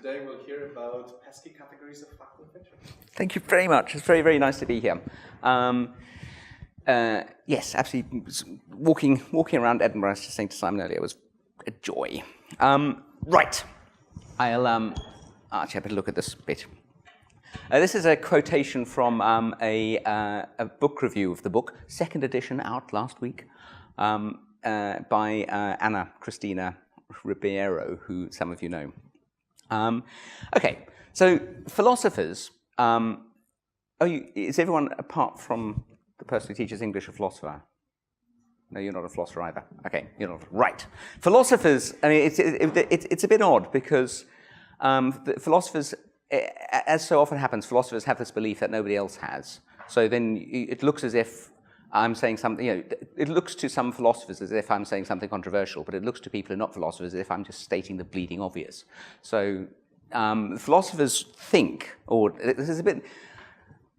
today we'll hear about pesky categories of fact and fiction. Thank you very much. It's very, very nice to be here. Yes, absolutely. Walking around Edinburgh, I was just saying to Simon earlier, was a joy. Right. I'll actually have a look at this bit. This is a quotation from a book review of the book, second edition out last week, by Anna Cristina Ribeiro, who some of you know. Okay, so philosophers, is everyone apart from the person who teaches English a philosopher? No, you're not a philosopher either. Okay, you're not. Right. Philosophers, I mean, it's a bit odd because the philosophers, as so often happens, philosophers have this belief that nobody else has. So then it looks as if I'm saying something, it looks to some philosophers as if I'm saying something controversial, but it looks to people who are not philosophers as if I'm just stating the bleeding obvious. So philosophers think, or this is a bit,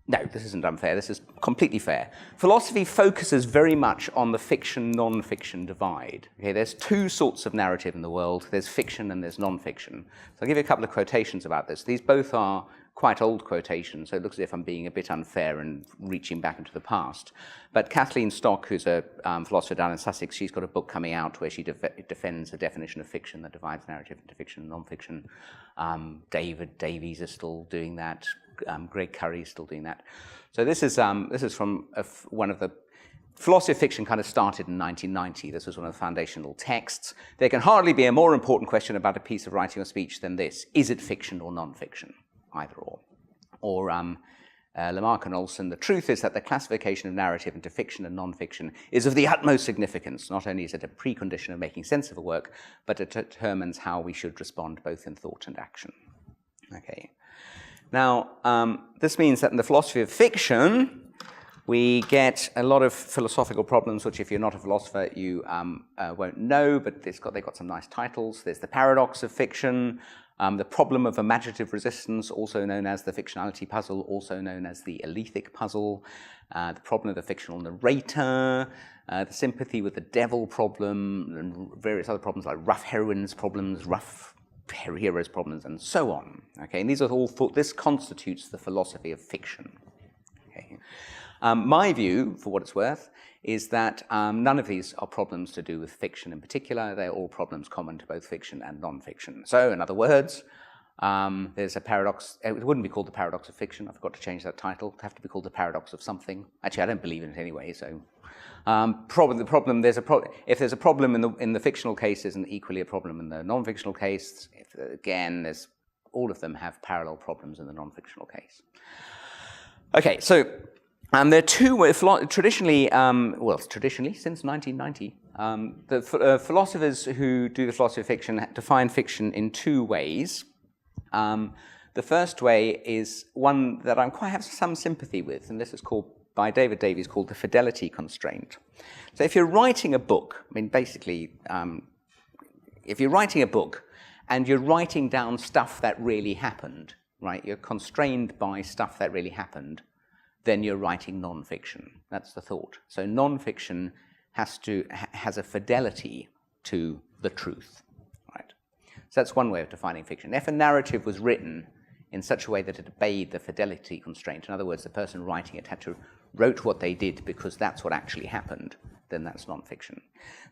no, this isn't unfair, this is completely fair. Philosophy focuses very much on the fiction-non-fiction divide. Okay, there's two sorts of narrative in the world. There's fiction and there's non-fiction. So I'll give you a couple of quotations about this. These both are quite old quotations, so it looks as if I'm being a bit unfair and reaching back into the past. But Kathleen Stock, who's a philosopher down in Sussex, she's got a book coming out where she defends a definition of fiction that divides narrative into fiction and non-fiction. David Davies is still doing that. Greg Curry is still doing that. So this is from one of the philosophy of fiction kind of started in 1990. This was one of the foundational texts. There can hardly be a more important question about a piece of writing or speech than this: is it fiction or non-fiction? Either or. Or Lamarck and Olson, the truth is that the classification of narrative into fiction and non-fiction is of the utmost significance. Not only is it a precondition of making sense of a work, but it determines how we should respond both in thought and action. Okay. Now, this means that in the philosophy of fiction, we get a lot of philosophical problems, which if you're not a philosopher, you won't know, but they've got some nice titles. There's the paradox of fiction, the problem of imaginative resistance, also known as the fictionality puzzle, also known as the alethic puzzle, the problem of the fictional narrator, the sympathy with the devil problem, and various other problems like rough heroines problems, rough heroes problems, and so on. Okay, and these are all this constitutes the philosophy of fiction. Okay. My view, for what it's worth, is that none of these are problems to do with fiction in particular. They're all problems common to both fiction and non-fiction. So, in other words, there's a paradox. It wouldn't be called the paradox of fiction. I forgot to change that title. It'd have to be called the paradox of something. Actually, I don't believe in it anyway. So, if there's a problem in the fictional case, there's equally a problem in the non-fictional case. Again, all of them have parallel problems in the non-fictional case. Okay, so. There are two traditionally since 1990, the philosophers who do the philosophy of fiction define fiction in two ways. The first way is one that I quite have some sympathy with, and this is called by David Davies called the fidelity constraint. So if you're writing a book, I mean basically, if you're writing a book and you're writing down stuff that really happened, right? You're constrained by stuff that really happened. Then you're writing non-fiction. That's the thought. So non-fiction has a fidelity to the truth, right? So that's one way of defining fiction. If a narrative was written in such a way that it obeyed the fidelity constraint, in other words, the person writing it wrote what they did because that's what actually happened, then that's non-fiction.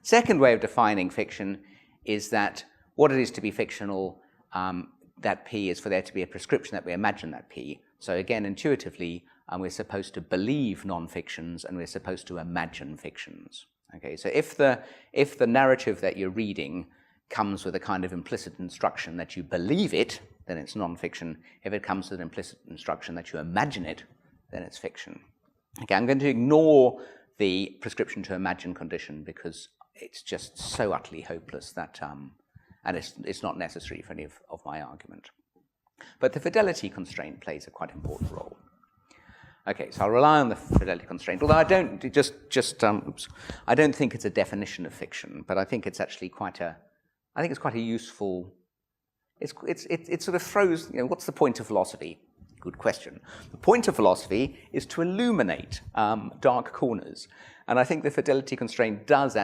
Second way of defining fiction is that what it is to be fictional, that P is for there to be a prescription that we imagine that P. So again, intuitively, we're supposed to believe non-fictions and we're supposed to imagine fictions. Okay, so if the narrative that you're reading comes with a kind of implicit instruction that you believe it, then it's non-fiction. If it comes with an implicit instruction that you imagine it, then it's fiction. Okay, I'm going to ignore the prescription to imagine condition because it's just so utterly hopeless that, and it's not necessary for any of my argument. But the fidelity constraint plays a quite important role. Okay, so I'll rely on the fidelity constraint, although I don't I don't think it's a definition of fiction, but I think it's actually quite a useful. It sort of throws. What's the point of philosophy? Good question. The point of philosophy is to illuminate dark corners, and I think the fidelity constraint does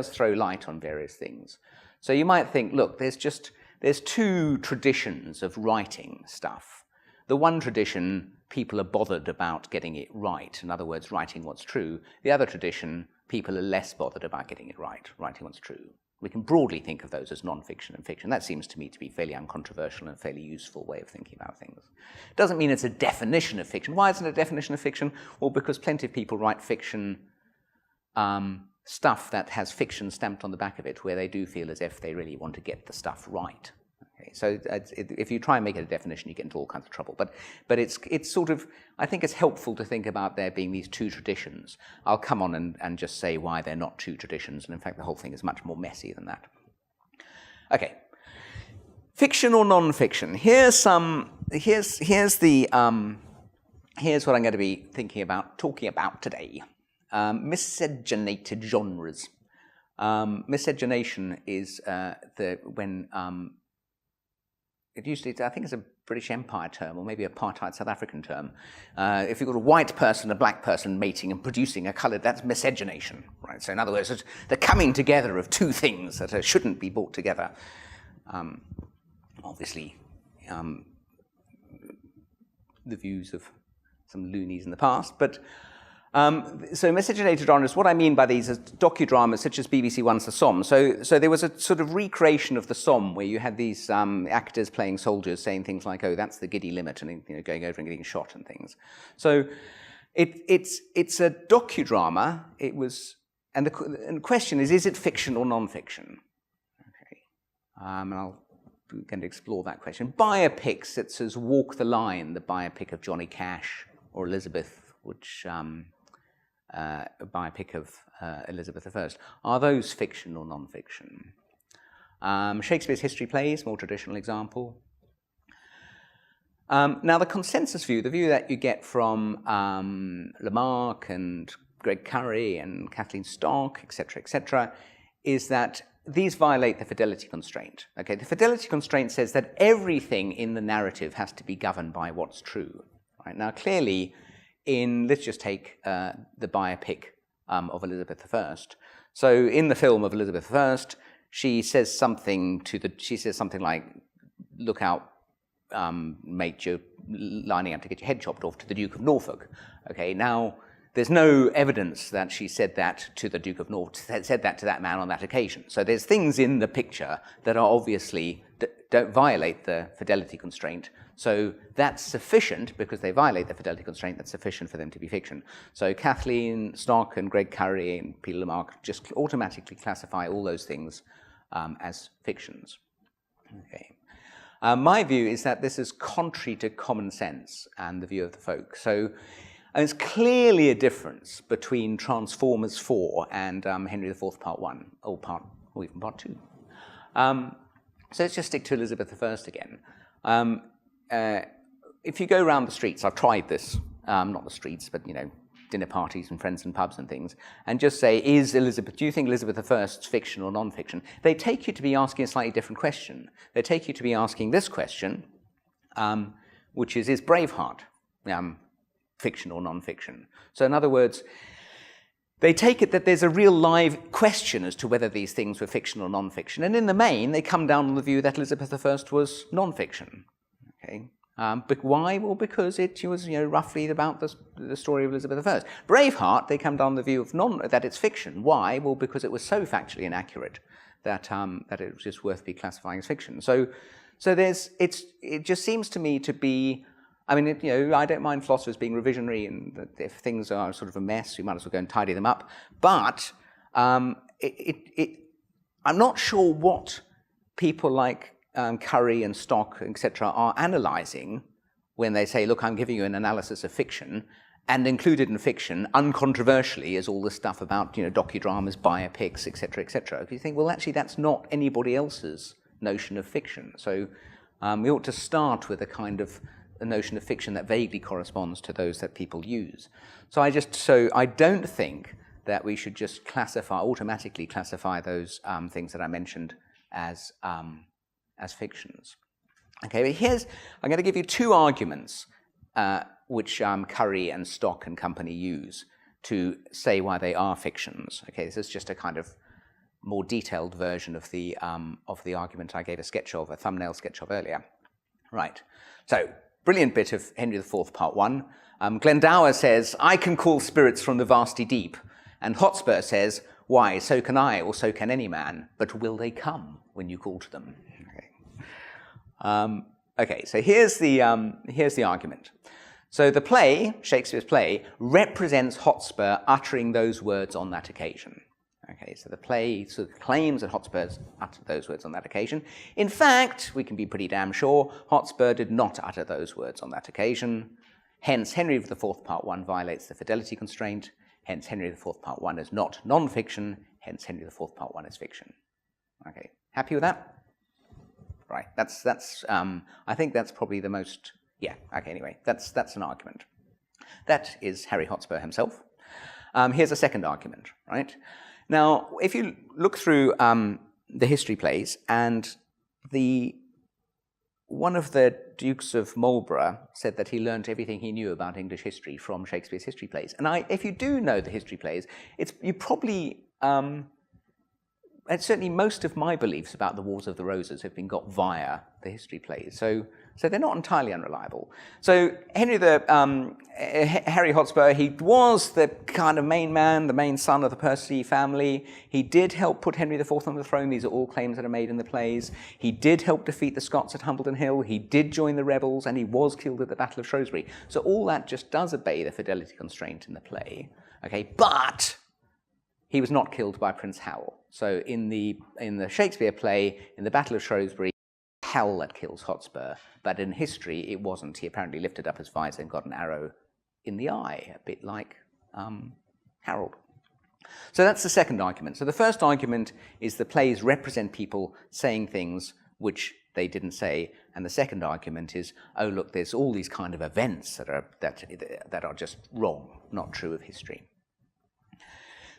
throw light on various things. So you might think, look, there's there's two traditions of writing stuff. The one tradition, people are bothered about getting it right. In other words, writing what's true. The other tradition, people are less bothered about getting it right, writing what's true. We can broadly think of those as non-fiction and fiction. That seems to me to be a fairly uncontroversial and fairly useful way of thinking about things. Doesn't mean it's a definition of fiction. Why isn't it a definition of fiction? Well, because plenty of people write fiction stuff that has fiction stamped on the back of it, where they do feel as if they really want to get the stuff right. Okay, so if you try and make it a definition, you get into all kinds of trouble. But it's sort of, I think it's helpful to think about there being these two traditions. I'll come on and just say why they're not two traditions, and in fact the whole thing is much more messy than that. Okay, fiction or non-fiction. Here's what I'm going to be talking about today. Miscegenated genres. Miscegenation is when it usually, I think it's a British Empire term, or maybe apartheid South African term. If you've got a white person and a black person mating and producing a colour, that's miscegenation, right? So in other words, it's the coming together of two things that shouldn't be brought together. Obviously, the views of some loonies in the past, but so miscegenated genres, what I mean by these is docudramas such as BBC One's The Somme. So there was a sort of recreation of the Somme where you had these actors playing soldiers saying things like, "Oh, that's the giddy limit," and going over and getting shot and things. So it's a docudrama. It was, and the question is it fiction or non-fiction? Okay, and I'm going to explore that question. Biopics, such as Walk the Line, the biopic of Johnny Cash, or Elizabeth, which a biopic of Elizabeth I. Are those fiction or non-fiction? Shakespeare's history plays, more traditional example. Now, the consensus view, the view that you get from Lamarck and Greg Curry and Kathleen Stock, etc., is that these violate the fidelity constraint. Okay, the fidelity constraint says that everything in the narrative has to be governed by what's true. Right? Now, clearly, let's just take the biopic of Elizabeth I. So in the film of Elizabeth I, she says something like, "Look out, mate, you're lining up to get your head chopped off," to the Duke of Norfolk. Okay, now there's no evidence that she said that to the Duke of Norfolk, said that to that man on that occasion. So there's things in the picture that are obviously don't violate the fidelity constraint. So that's sufficient, because they violate the fidelity constraint, that's sufficient for them to be fiction. So Kathleen Stock and Greg Curry and Peter Lamarck just automatically classify all those things as fictions. Okay. My view is that this is contrary to common sense and the view of the folk. So there's clearly a difference between Transformers 4 and Henry IV Part 1, or even Part 2. So let's just stick to Elizabeth I again. If you go around the streets, I've tried this, not the streets, but dinner parties and friends and pubs and things, and just say, do you think Elizabeth I's fiction or non-fiction? They take you to be asking a slightly different question. They take you to be asking this question, which is Braveheart fiction or non-fiction? So in other words, they take it that there's a real live question as to whether these things were fiction or non-fiction, and in the main, they come down on the view that Elizabeth I was non-fiction. Okay, but why? Well, because it was roughly about the story of Elizabeth I. Braveheart, they come down the view of that it's fiction. Why? Well, because it was so factually inaccurate that it was just worth be classifying as fiction. So it just seems to me to be. I mean, I don't mind philosophers being revisionary, and if things are sort of a mess, we might as well go and tidy them up. But I'm not sure what people like Curry and Stock, etc., are analysing when they say, "Look, I'm giving you an analysis of fiction," and included in fiction, uncontroversially, is all this stuff about docudramas, biopics, etc., etc. If you think, well, actually, that's not anybody else's notion of fiction. So we ought to start with a notion of fiction that vaguely corresponds to those that people use. So I don't think that we should just automatically classify those things that I mentioned as fictions. Okay, but I'm going to give you two arguments which Curry and Stock and company use to say why they are fictions. Okay, this is just a kind of more detailed version of the argument I gave a thumbnail sketch of earlier. Right. So, brilliant bit of Henry IV, Part 1. Glendower says, "I can call spirits from the vasty deep." And Hotspur says, "Why, so can I, or so can any man, but will they come when you call to them?" Okay, so here's the argument. So the play, Shakespeare's play, represents Hotspur uttering those words on that occasion. Okay, so the play sort of claims that Hotspur uttered those words on that occasion. In fact, we can be pretty damn sure Hotspur did not utter those words on that occasion. Hence, Henry IV, Part 1 violates the fidelity constraint. Hence, Henry IV, Part 1 is not non-fiction. Hence, Henry IV, Part 1 is fiction. Okay, happy with that? Right, that's. I think that's probably the most. Yeah. Okay. Anyway, that's an argument. That is Harry Hotspur himself. Here's a second argument. Right. Now, if you look through the history plays, and one of the Dukes of Marlborough said that he learnt everything he knew about English history from Shakespeare's history plays. And if you do know the history plays, you probably. And certainly most of my beliefs about the Wars of the Roses have been got via the history plays. So they're not entirely unreliable. So Harry Hotspur, he was the kind of main man, the main son of the Percy family. He did help put Henry IV on the throne. These are all claims that are made in the plays. He did help defeat the Scots at Hambledon Hill. He did join the rebels, and he was killed at the Battle of Shrewsbury. So all that just does obey the fidelity constraint in the play. Okay, but he was not killed by Prince Hal. So in the Shakespeare play, in the Battle of Shrewsbury, Hal that kills Hotspur, but in history it wasn't. He apparently lifted up his visor and got an arrow in the eye, a bit like Harold. So that's the second argument. So the first argument is the plays represent people saying things which they didn't say, and the second argument is, oh look, there's all these kind of events that are just wrong, not true of history.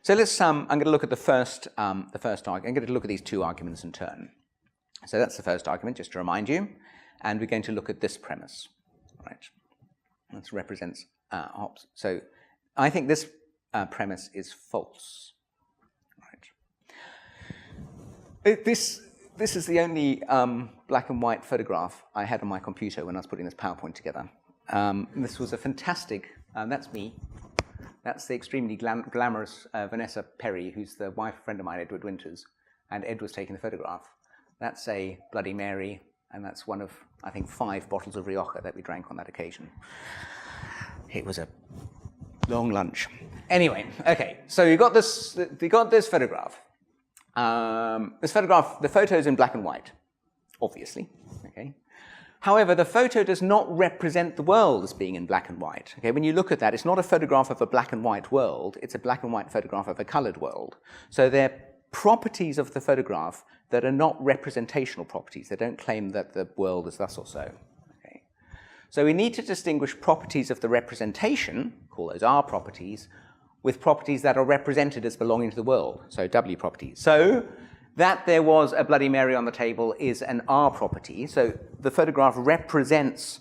So let's. I'm going to look at the first argument. I'm going to look at these two arguments in turn. So that's the first argument, just to remind you, and we're going to look at this premise, right? This represents Hobbes. So I think this premise is false, right? This is the only black and white photograph I had on my computer when I was putting this PowerPoint together. This was a fantastic. That's me. That's the extremely glamorous Vanessa Perry, who's the wife friend of mine, Edward Winters, and Ed was taking the photograph. That's a Bloody Mary, and that's one of, I think, 5 bottles of Rioja that we drank on that occasion. It was a long lunch. Anyway, okay, so you got this photograph. The photo is in black and white, obviously, okay? However, the photo does not represent the world as being in black and white. Okay, when you look at that, it's not a photograph of a black and white world, it's a black and white photograph of a colored world. So they're properties of the photograph that are not representational properties. They don't claim that the world is thus or so. Okay. So we need to distinguish properties of the representation, call those R properties, with properties that are represented as belonging to the world, so W properties. So that there was a Bloody Mary on the table is an R property. So the photograph represents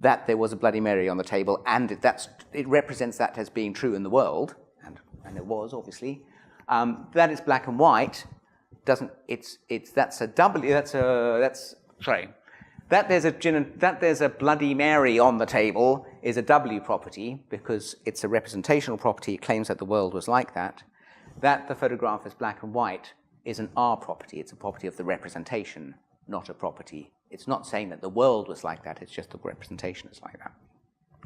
that there was a Bloody Mary on the table, and it represents that as being true in the world, and it was obviously. That is black and white. That there's a Bloody Mary on the table is a W property because it's a representational property. It claims that the world was like that. That the photograph is black and white is an R property. It's a property of the representation, not a property. It's not saying that the world was like that. It's just the representation is like that.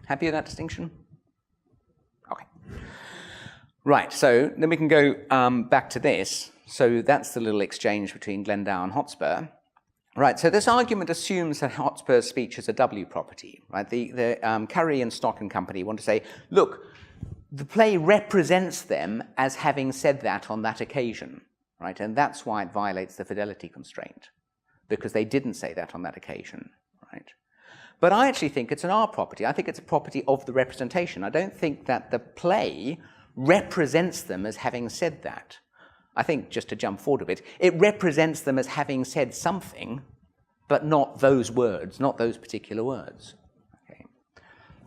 Happy with that distinction? Okay. Right, so then we can go back to this. So that's the little exchange between Glendower and Hotspur. Right, so this argument assumes that Hotspur's speech is a W property. Right, the Curry and Stock and Company want to say, look, the play represents them as having said that on that occasion. Right, and that's why it violates the fidelity constraint, because they didn't say that on that occasion. Right, but I actually think it's an R property. I think it's a property of the representation. I don't think that the play represents them as having said that. I think, just to jump forward a bit, it represents them as having said something, but not those words, not those particular words. Okay.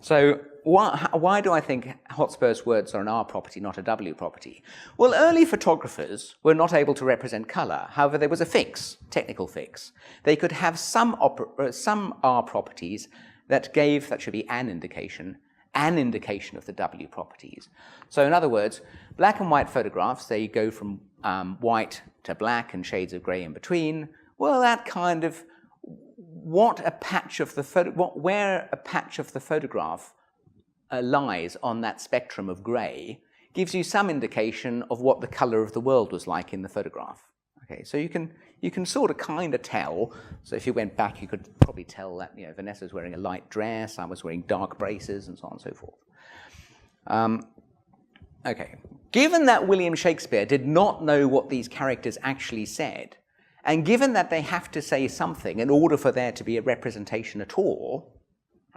So why do I think Hotspur's words are an R property, not a W property? Well, early photographers were not able to represent color. However, there was a fix, technical fix. They could have some R properties that should be an indication of the W properties. So in other words, black and white photographs, they go from white to black and shades of gray in between. Well, that kind of where a patch of the photograph lies on that spectrum of gray gives you some indication of what the color of the world was like in the photograph. Okay, so you can sort of kind of tell. So if you went back, you could probably tell that Vanessa's wearing a light dress, I was wearing dark braces, and so on and so forth. Okay, given that William Shakespeare did not know what these characters actually said, and given that they have to say something in order for there to be a representation at all,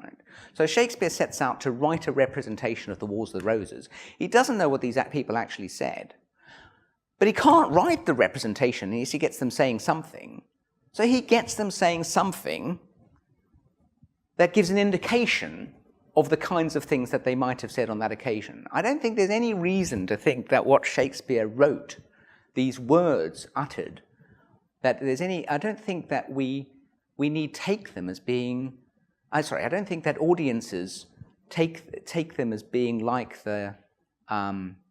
right? So Shakespeare sets out to write a representation of the Wars of the Roses. He doesn't know what these people actually said, but he can't write the representation unless he gets them saying something. So he gets them saying something that gives an indication of the kinds of things that they might have said on that occasion. I don't think there's any reason to think that what Shakespeare wrote, these words uttered, I don't think that we need take them as being, I don't think that audiences take them as being like the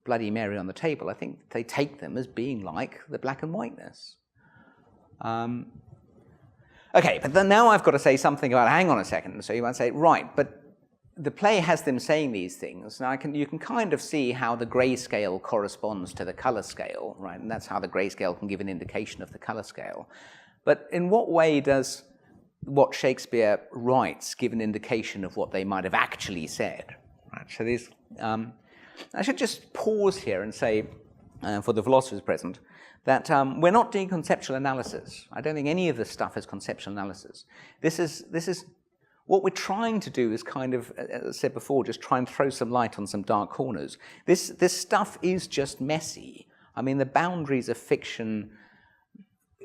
Bloody Mary on the table. I think they take them as being like the black and whiteness. Okay, but then now I've got to say something about, hang on a second. So you might say, right, but the play has them saying these things. Now you can kind of see how the grayscale corresponds to the color scale, right? And that's how the grayscale can give an indication of the color scale. But in what way does what Shakespeare writes give an indication of what they might have actually said? Right. So these, I should just pause here and say, for the philosophers present, that we're not doing conceptual analysis. I don't think any of this stuff is conceptual analysis. This is what we're trying to do is kind of, as I said before, just try and throw some light on some dark corners. This stuff is just messy. I mean, the boundaries of fiction,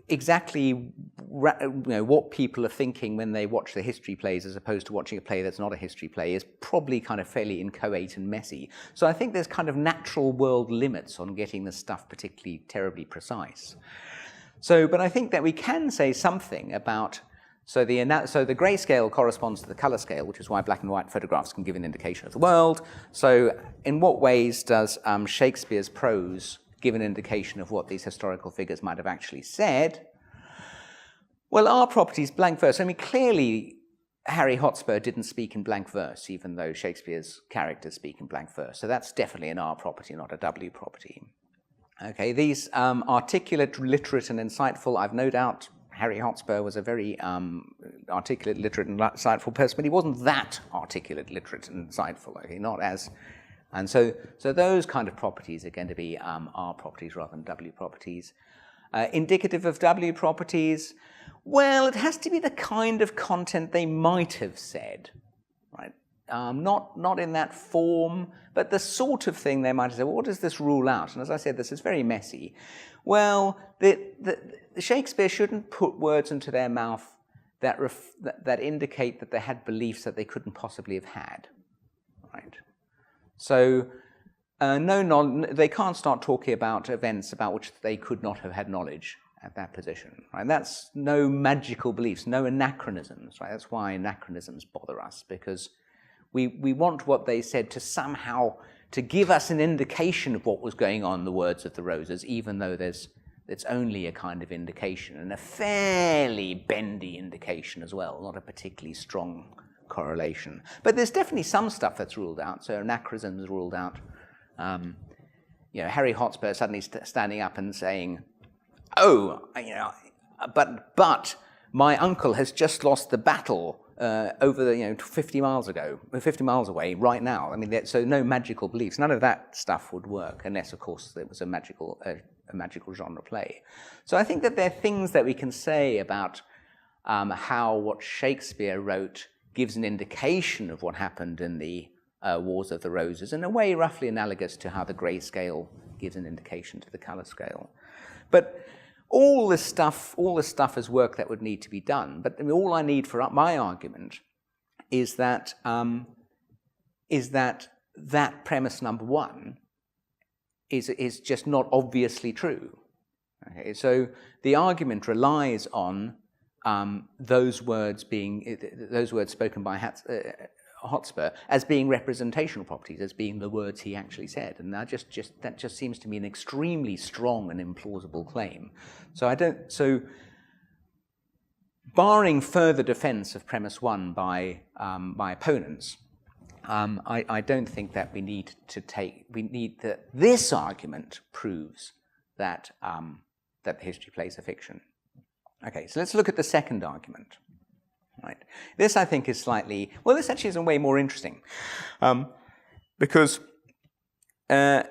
exactly what people are thinking when they watch the history plays as opposed to watching a play that's not a history play is probably kind of fairly inchoate and messy. So I think there's kind of natural world limits on getting this stuff particularly terribly precise. But I think that we can say something about, so the grayscale corresponds to the color scale, which is why black and white photographs can give an indication of the world. So in what ways does Shakespeare's prose give an indication of what these historical figures might have actually said? Well, our properties, blank verse. I mean, clearly Harry Hotspur didn't speak in blank verse, even though Shakespeare's characters speak in blank verse. So that's definitely an R property, not a W property. Okay, these articulate, literate, and insightful, I've no doubt Harry Hotspur was a very articulate, literate, and insightful person, but he wasn't that articulate, literate, and insightful. Okay, not as, and so those kind of properties are going to be R properties rather than W properties. Indicative of W properties, well, it has to be the kind of content they might have said, right? Not in that form, but the sort of thing they might have said. Well, what does this rule out? And as I said, this is very messy. Well, Shakespeare shouldn't put words into their mouth that indicate that they had beliefs that they couldn't possibly have had, right? So they can't start talking about events about which they could not have had knowledge at that position, right? That's no magical beliefs, no anachronisms, right? That's why anachronisms bother us, because we want what they said to somehow to give us an indication of what was going on in the words of the Roses, even though it's only a kind of indication, and a fairly bendy indication as well, not a particularly strong correlation. But there's definitely some stuff that's ruled out. So anachronisms ruled out. Harry Hotspur suddenly standing up and saying, "Oh, but my uncle has just lost the battle over 50 miles away right now." I mean, so no magical beliefs. None of that stuff would work unless, of course, there was a magical genre play. So I think that there are things that we can say about how what Shakespeare wrote gives an indication of what happened in the Wars of the Roses, in a way roughly analogous to how the grayscale gives an indication to the color scale. But all this stuff is work that would need to be done. But all I need for my argument is that is that premise number one is just not obviously true. Okay, so the argument relies on those words spoken by Hotspur as being representational properties, as being the words he actually said, and that just seems to me an extremely strong and implausible claim. So barring further defence of premise one by opponents, I don't think that that this argument proves that the history plays a fiction. Okay, so let's look at the second argument. Right. This, I think, is this actually is way more interesting, because I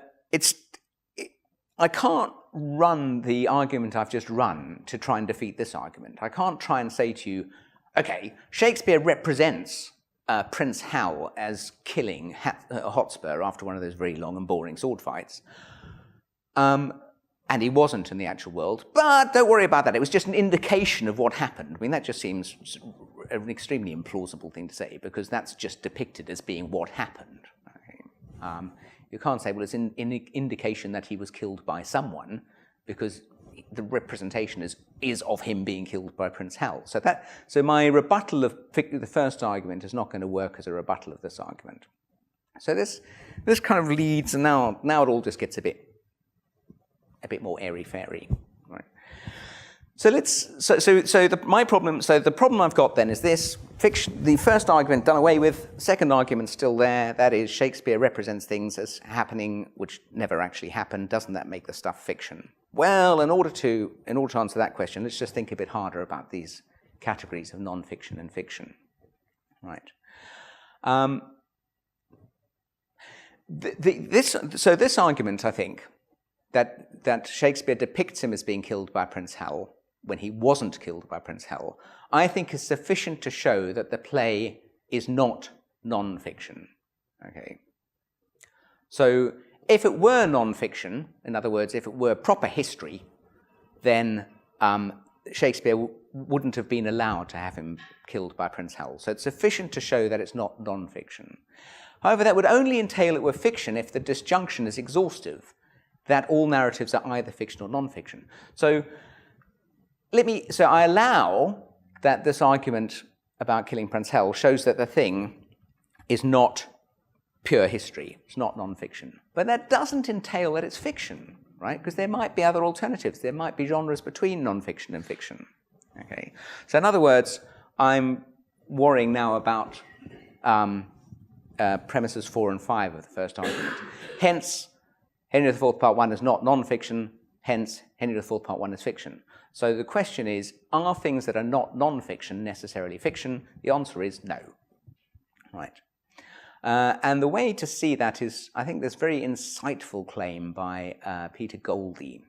can't run the argument I've just run to try and defeat this argument. I can't try and say to you, okay, Shakespeare represents Prince Hal as killing Hotspur after one of those very long and boring sword fights. And he wasn't in the actual world, but don't worry about that. It was just an indication of what happened. I mean, that just seems an extremely implausible thing to say, because that's just depicted as being what happened. Okay? You can't say, well, it's an indication that he was killed by someone, because the representation is of him being killed by Prince Hal. So my rebuttal of the first argument is not going to work as a rebuttal of this argument. So this kind of leads, and now it all just gets a bit more airy-fairy, right? So the problem I've got then is this: fiction. The first argument done away with. Second argument still there. That is, Shakespeare represents things as happening which never actually happened. Doesn't that make the stuff fiction? Well, in order to answer that question, let's just think a bit harder about these categories of non-fiction and fiction, right? This argument, I think, that Shakespeare depicts him as being killed by Prince Hal when he wasn't killed by Prince Hal, I think is sufficient to show that the play is not non-fiction. Okay. So if it were non-fiction, in other words, if it were proper history, then Shakespeare wouldn't have been allowed to have him killed by Prince Hal. So it's sufficient to show that it's not non-fiction. However, that would only entail it were fiction if the disjunction is exhaustive, that all narratives are either fiction or non-fiction. So I allow that this argument about killing Prince Hal shows that the thing is not pure history, it's not non-fiction. But that doesn't entail that it's fiction, right? Because there might be other alternatives. There might be genres between non-fiction and fiction. Okay. So in other words, I'm worrying now about premises 4 and 5 of the first argument. Hence, Henry IV Part 1 is not non-fiction, hence Henry IV Part 1 is fiction. So the question is, are things that are not non-fiction necessarily fiction? The answer is no. Right. And the way to see that is, I think, this very insightful claim by Peter Goldie,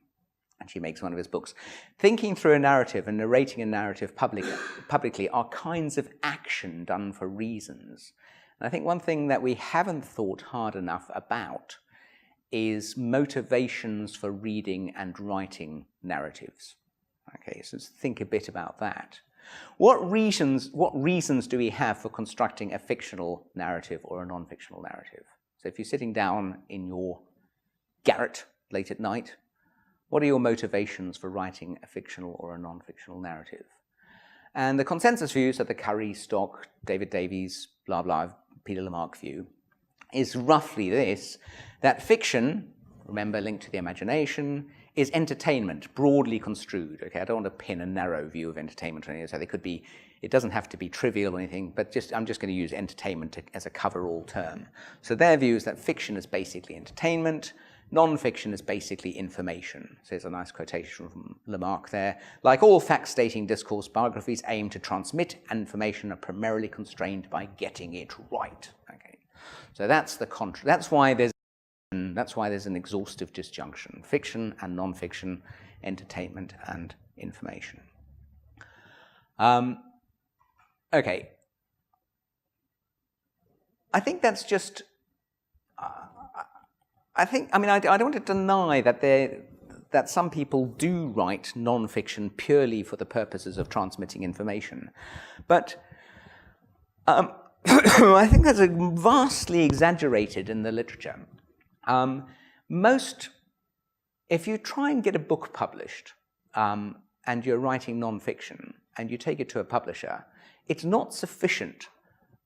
and she makes one of his books. Thinking through a narrative and narrating a narrative publicly are kinds of action done for reasons. And I think one thing that we haven't thought hard enough about is motivations for reading and writing narratives. Okay, so let's think a bit about that. What reasons do we have for constructing a fictional narrative or a non-fictional narrative? So if you're sitting down in your garret late at night, what are your motivations for writing a fictional or a non-fictional narrative? And the consensus view, so the Curry, Stock, David Davies, blah, blah, Peter Lamarck view, is roughly this, that fiction, remember, linked to the imagination, is entertainment, broadly construed. Okay, I don't want to pin a narrow view of entertainment or anything. So they could be, it doesn't have to be trivial or anything, but I'm just going to use entertainment as a cover-all term. So their view is that fiction is basically entertainment, non-fiction is basically information. So there's a nice quotation from Lamarck there. Like all fact-stating discourse, biographies aim to transmit information are primarily constrained by getting it right. Okay, so that's why there's an exhaustive disjunction: fiction and non-fiction, entertainment and information. Okay, I think that's just. I don't want to deny that some people do write non-fiction purely for the purposes of transmitting information, but I think that's vastly exaggerated in the literature. If you try and get a book published and you're writing non-fiction and you take it to a publisher, it's not sufficient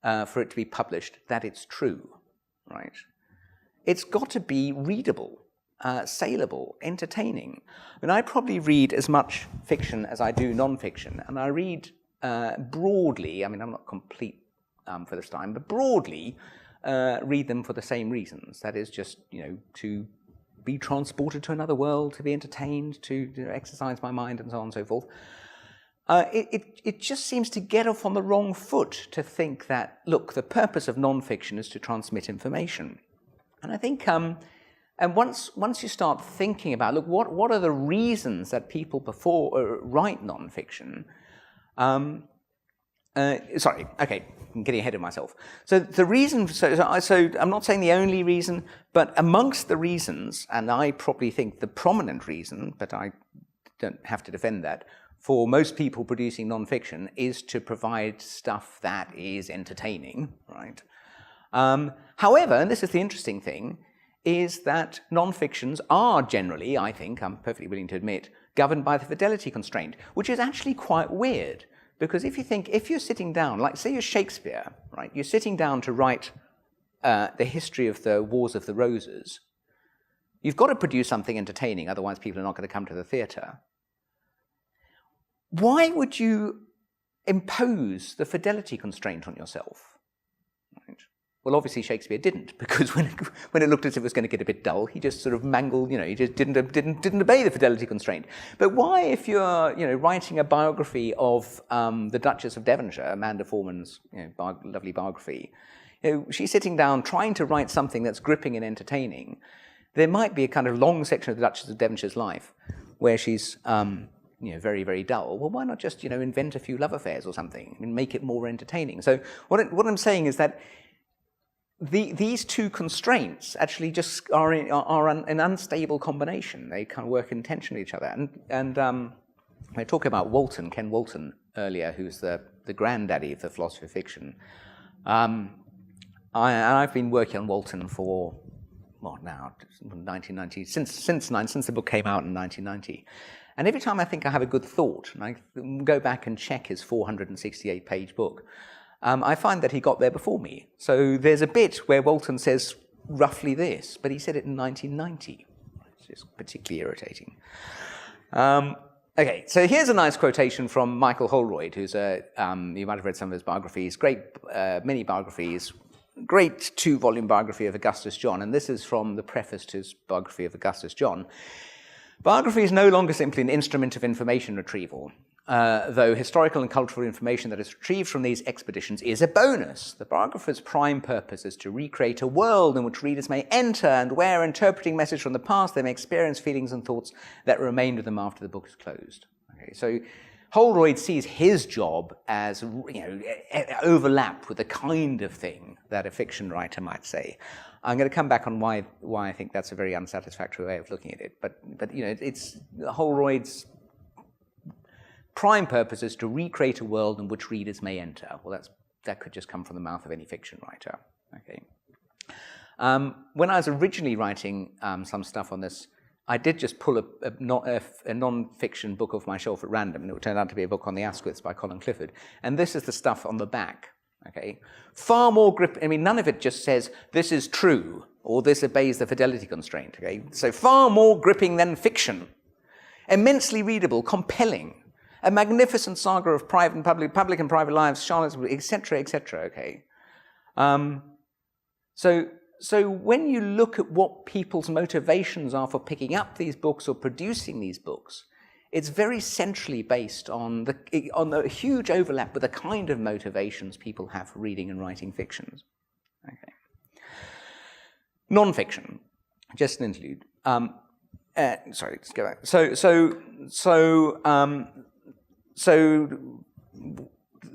for it to be published that it's true, right? It's got to be readable, saleable, entertaining. And I probably read as much fiction as I do non-fiction, and I read broadly, I mean, I'm not complete for this time, but broadly read them for the same reasons. That is just, to be transported to another world, to be entertained, to exercise my mind, and so on and so forth. It just seems to get off on the wrong foot to think that, look, the purpose of non-fiction is to transmit information. And I think, and once you start thinking about, look, what are the reasons that people write non-fiction? Sorry, okay, I'm getting ahead of myself. So the reason, so I'm not saying the only reason, but amongst the reasons, and I probably think the prominent reason, but I don't have to defend that, for most people producing non-fiction is to provide stuff that is entertaining, right? However, and this is the interesting thing, is that non-fictions are generally, I think, I'm perfectly willing to admit, governed by the fidelity constraint, which is actually quite weird. Because if you're sitting down, like say you're Shakespeare, right? You're sitting down to write the history of the Wars of the Roses. You've got to produce something entertaining, otherwise people are not going to come to the theatre. Why would you impose the fidelity constraint on yourself? Right? Well, obviously Shakespeare didn't, because when it looked as if it was going to get a bit dull, he just sort of mangled, he just didn't obey the fidelity constraint. But why, if you're, writing a biography of the Duchess of Devonshire, Amanda Foreman's, lovely biography, she's sitting down trying to write something that's gripping and entertaining. There might be a kind of long section of the Duchess of Devonshire's life where she's, very, very dull. Well, why not just, invent a few love affairs or something and make it more entertaining? So what I'm saying is that these two constraints actually just are an unstable combination. They kind of work in tension with each other. And I talked about Walton, Ken Walton, earlier, who's the granddaddy of the philosophy of fiction. I've been working on Walton for, 1990, since the book came out in 1990. And every time I think I have a good thought, and I go back and check his 468-page book, I find that he got there before me. So there's a bit where Walton says roughly this, but he said it in 1990. It's just particularly irritating. Okay, so here's a nice quotation from Michael Holroyd, who's you might have read some of his biographies, great many biographies, great 2-volume biography of Augustus John, and this is from the preface to his biography of Augustus John. Biography is no longer simply an instrument of information retrieval, though historical and cultural information that is retrieved from these expeditions is a bonus. The biographer's prime purpose is to recreate a world in which readers may enter and where, interpreting message from the past, they may experience feelings and thoughts that remain with them after the book is closed. Okay, so Holroyd sees his job as, overlap with the kind of thing that a fiction writer might say. I'm going to come back on why I think that's a very unsatisfactory way of looking at it. But it's Holroyd's prime purpose is to recreate a world in which readers may enter. Well, that could just come from the mouth of any fiction writer. Okay. When I was originally writing some stuff on this, I did just pull a non-fiction book off my shelf at random, and it turned out to be a book on the Asquiths by Colin Clifford. And this is the stuff on the back. Okay, far more grip. I mean, none of it just says this is true or this obeys the fidelity constraint. Okay, so far more gripping than fiction, immensely readable, compelling, a magnificent saga of private and public and private lives, Charlotte's, etc., etc. Okay, so when you look at what people's motivations are for picking up these books or producing these books, it's very centrally based on the huge overlap with the kind of motivations people have for reading and writing fictions. Okay. Non-fiction, just an interlude. Sorry, let's go back.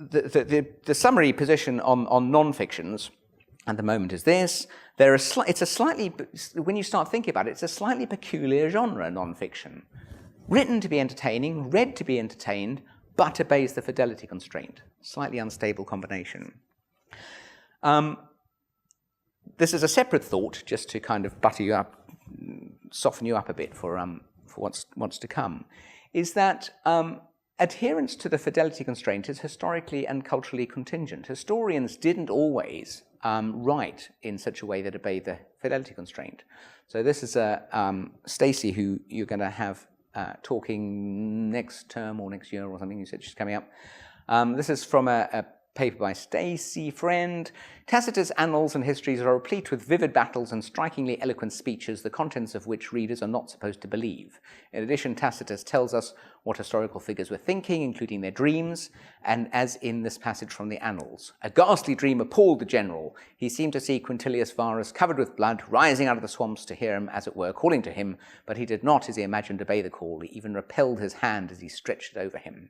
The summary position on non-fictions at the moment is this. When you start thinking about it, it's a slightly peculiar genre, non-fiction. Written to be entertaining, read to be entertained, but obeys the fidelity constraint. Slightly unstable combination. This is a separate thought, just to kind of butter you up, soften you up a bit for what's to come, is that adherence to the fidelity constraint is historically and culturally contingent. Historians didn't always write in such a way that obeyed the fidelity constraint. So this is Stacey, who you're going to have talking next term or next year or something. You said she's coming up. This is from a paper by Stacey Friend. Tacitus' annals and histories are replete with vivid battles and strikingly eloquent speeches, the contents of which readers are not supposed to believe. In addition, Tacitus tells us what historical figures were thinking, including their dreams, and as in this passage from the Annals. A ghastly dream appalled the general. He seemed to see Quintilius Varus covered with blood, rising out of the swamps to hear him, as it were, calling to him, but he did not, as he imagined, obey the call. He even repelled his hand as he stretched it over him.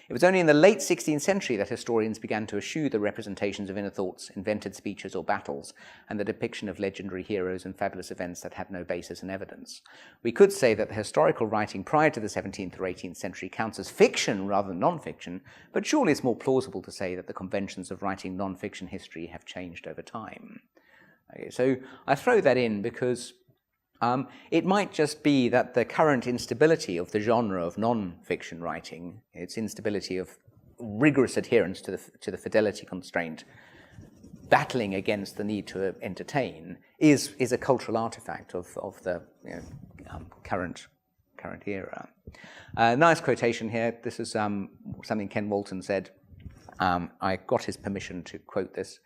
It was only in the late 16th century that historians began to eschew the representations of inner thoughts, invented speeches or battles, and the depiction of legendary heroes and fabulous events that had no basis in evidence. We could say that the historical writing prior to the 17th or 18th century counts as fiction rather than non-fiction, but surely it's more plausible to say that the conventions of writing non-fiction history have changed over time. Okay, so I throw that in because it might just be that the current instability of the genre of non-fiction writing, its instability of rigorous adherence to the fidelity constraint, battling against the need to entertain, is a cultural artifact of the current era. Nice quotation here. This is something Ken Walton said. I got his permission to quote this,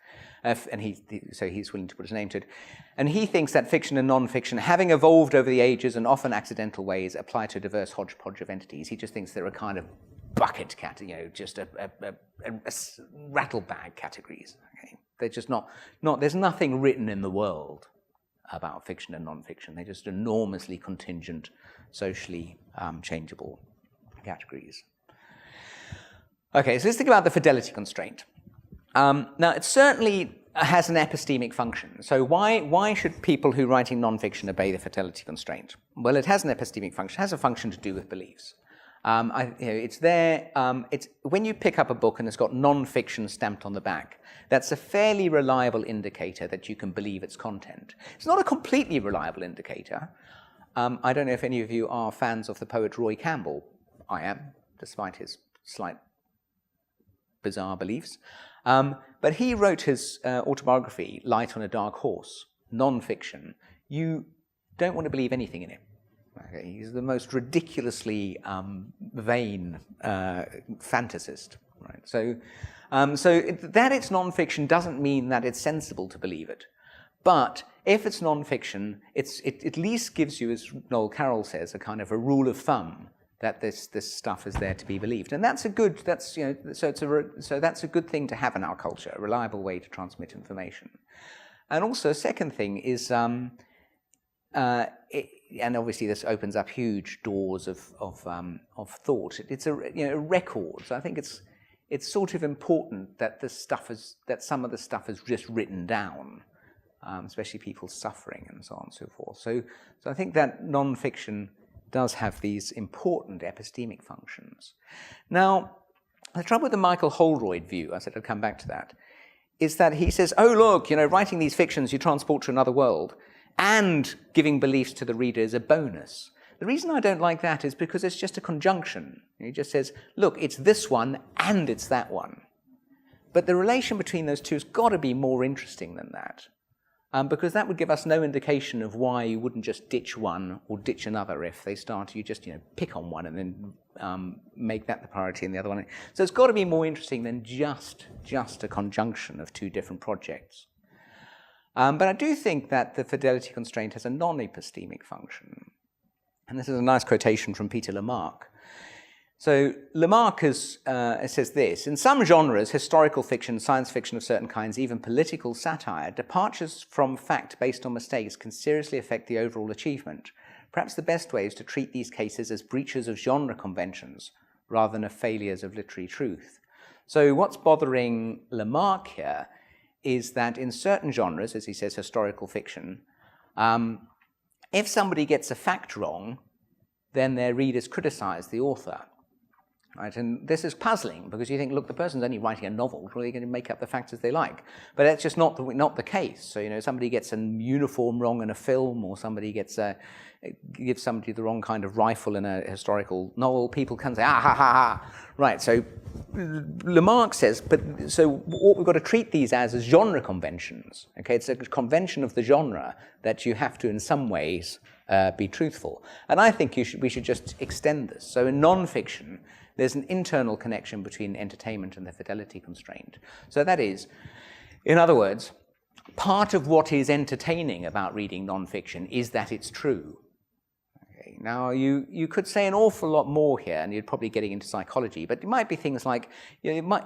and so he's willing to put his name to it. And he thinks that fiction and non-fiction, having evolved over the ages and often accidental ways, apply to a diverse hodgepodge of entities. He just thinks they're a kind of bucket just a rattlebag categories. Okay? They're just not. There's nothing written in the world about fiction and non-fiction. They're just enormously contingent, socially changeable categories. Okay, so let's think about the fidelity constraint. Now, it certainly has an epistemic function. So why should people who writing non-fiction obey the fidelity constraint? Well, it has an epistemic function. It has a function to do with beliefs. It's there. It's when you pick up a book and it's got non-fiction stamped on the back. That's a fairly reliable indicator that you can believe its content. It's not a completely reliable indicator. I don't know if any of you are fans of the poet Roy Campbell. I am, despite his slight bizarre beliefs. But he wrote his autobiography, Light on a Dark Horse, non-fiction. You don't want to believe anything in it. Okay? He's the most ridiculously vain fantasist. Right? So that it's non-fiction doesn't mean that it's sensible to believe it. But if it's non-fiction, it at least gives you, as Noel Carroll says, a kind of a rule of thumb that this stuff is there to be believed, and that's a good thing to have in our culture, a reliable way to transmit information. And also, a second thing is, and obviously this opens up huge doors of thought. It's a record. So I think it's sort of important that some of the stuff is just written down, especially people's suffering and so on and so forth. So I think that non-fiction does have these important epistemic functions. Now, the trouble with the Michael Holroyd view, I said I'd come back to that, is that he says, oh, look, writing these fictions you transport to another world, and giving beliefs to the reader is a bonus. The reason I don't like that is because it's just a conjunction. He just says, look, it's this one and it's that one. But the relation between those two has got to be more interesting than that. Because that would give us no indication of why you wouldn't just ditch one or ditch another if they start, you just pick on one and then make that the priority and the other one. So it's got to be more interesting than just a conjunction of two different projects. But I do think that the fidelity constraint has a non-epistemic function. And this is a nice quotation from Peter Lamarck. So Lamarck says this: in some genres, historical fiction, science fiction of certain kinds, even political satire, departures from fact based on mistakes can seriously affect the overall achievement. Perhaps the best way is to treat these cases as breaches of genre conventions rather than as failures of literary truth. So what's bothering Lamarck here is that in certain genres, as he says, historical fiction, if somebody gets a fact wrong, then their readers criticize the author. Right? And this is puzzling because you think, look, the person's only writing a novel, well, they're going to make up the facts as they like. But that's just not the case. So, you know, somebody gets a uniform wrong in a film, or somebody gives somebody the wrong kind of rifle in a historical novel, people can say, ah, ha, ha, ha. Right, so Lamarck says, but so what we've got to treat these as genre conventions. Okay, it's a convention of the genre that you have to, in some ways, be truthful. And I think we should just extend this. So in non-fiction, there's an internal connection between entertainment and the fidelity constraint. So that is, in other words, part of what is entertaining about reading non-fiction is that it's true. Okay. Now, you could say an awful lot more here, and you're probably getting into psychology, but it might be things like, you know,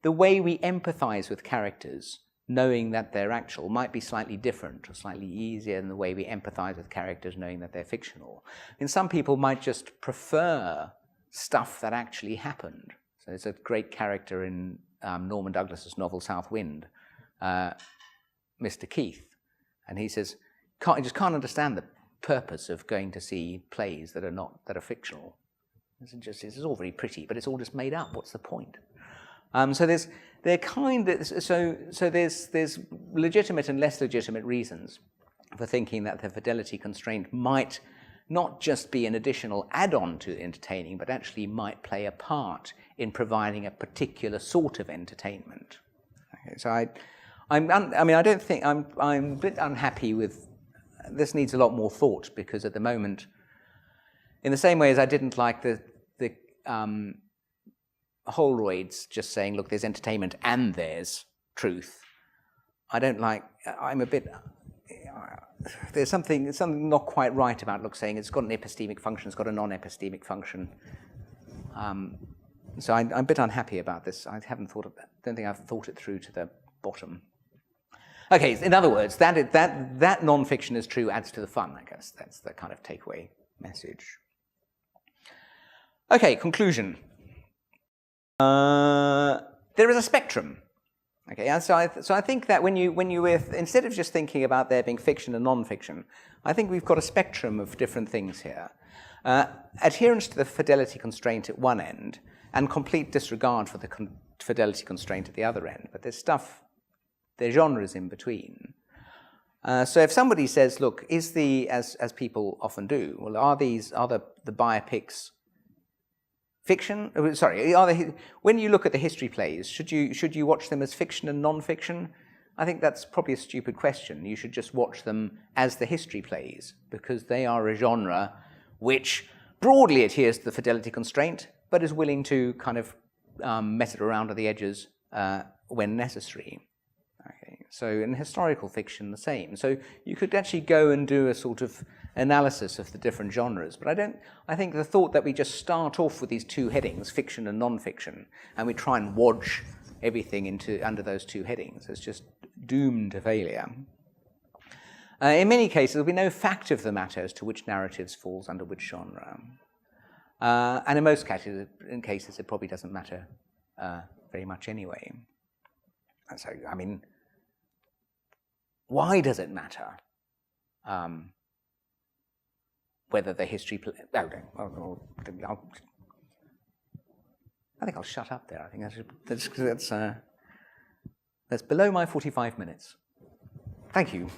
the way we empathize with characters, knowing that they're actual, might be slightly different or slightly easier than the way we empathize with characters knowing that they're fictional. And some people might just prefer stuff that actually happened. So there's a great character in Norman Douglas's novel South Wind, Mr. Keith, and he says, I just can't understand the purpose of going to see plays that are fictional. It's all very pretty, but it's all just made up. What's the point? So there's legitimate and less legitimate reasons for thinking that the fidelity constraint might not just be an additional add-on to entertaining, but actually might play a part in providing a particular sort of entertainment. Okay, so I'm a bit unhappy with this. Needs a lot more thought, because at the moment, in the same way as I didn't like the Holroyd's just saying, look, there's entertainment and there's truth. I'm a bit. There's something not quite right about saying it's got an epistemic function, it's got a non-epistemic function. So I'm a bit unhappy about this. I haven't thought of that. Don't think I've thought it through to the bottom. Okay, in other words, that non-fiction is true adds to the fun, I guess. That's the kind of takeaway message. Okay, conclusion. There is a spectrum. Okay, and so I think that when you instead of just thinking about there being fiction and non-fiction, I think we've got a spectrum of different things here. Adherence to the fidelity constraint at one end, and complete disregard for the fidelity constraint at the other end. But there's genres in between. So if somebody says, look, as people often do, well, are the biopics fiction? Sorry, when you look at the history plays, should you watch them as fiction and non-fiction? I think that's probably a stupid question. You should just watch them as the history plays, because they are a genre which broadly adheres to the fidelity constraint, but is willing to kind of mess it around at the edges when necessary. Okay. So in historical fiction, the same. So you could actually go and do a sort of analysis of the different genres, but I think the thought that we just start off with these two headings, fiction and non-fiction, and we try and wodge everything under those two headings is just doomed to failure. In many cases, there'll be no fact of the matter as to which narratives falls under which genre. And in most cases, it probably doesn't matter very much anyway. And so, I mean, why does it matter whether the history... I think I'll shut up there. I think that's below my 45 minutes. Thank you.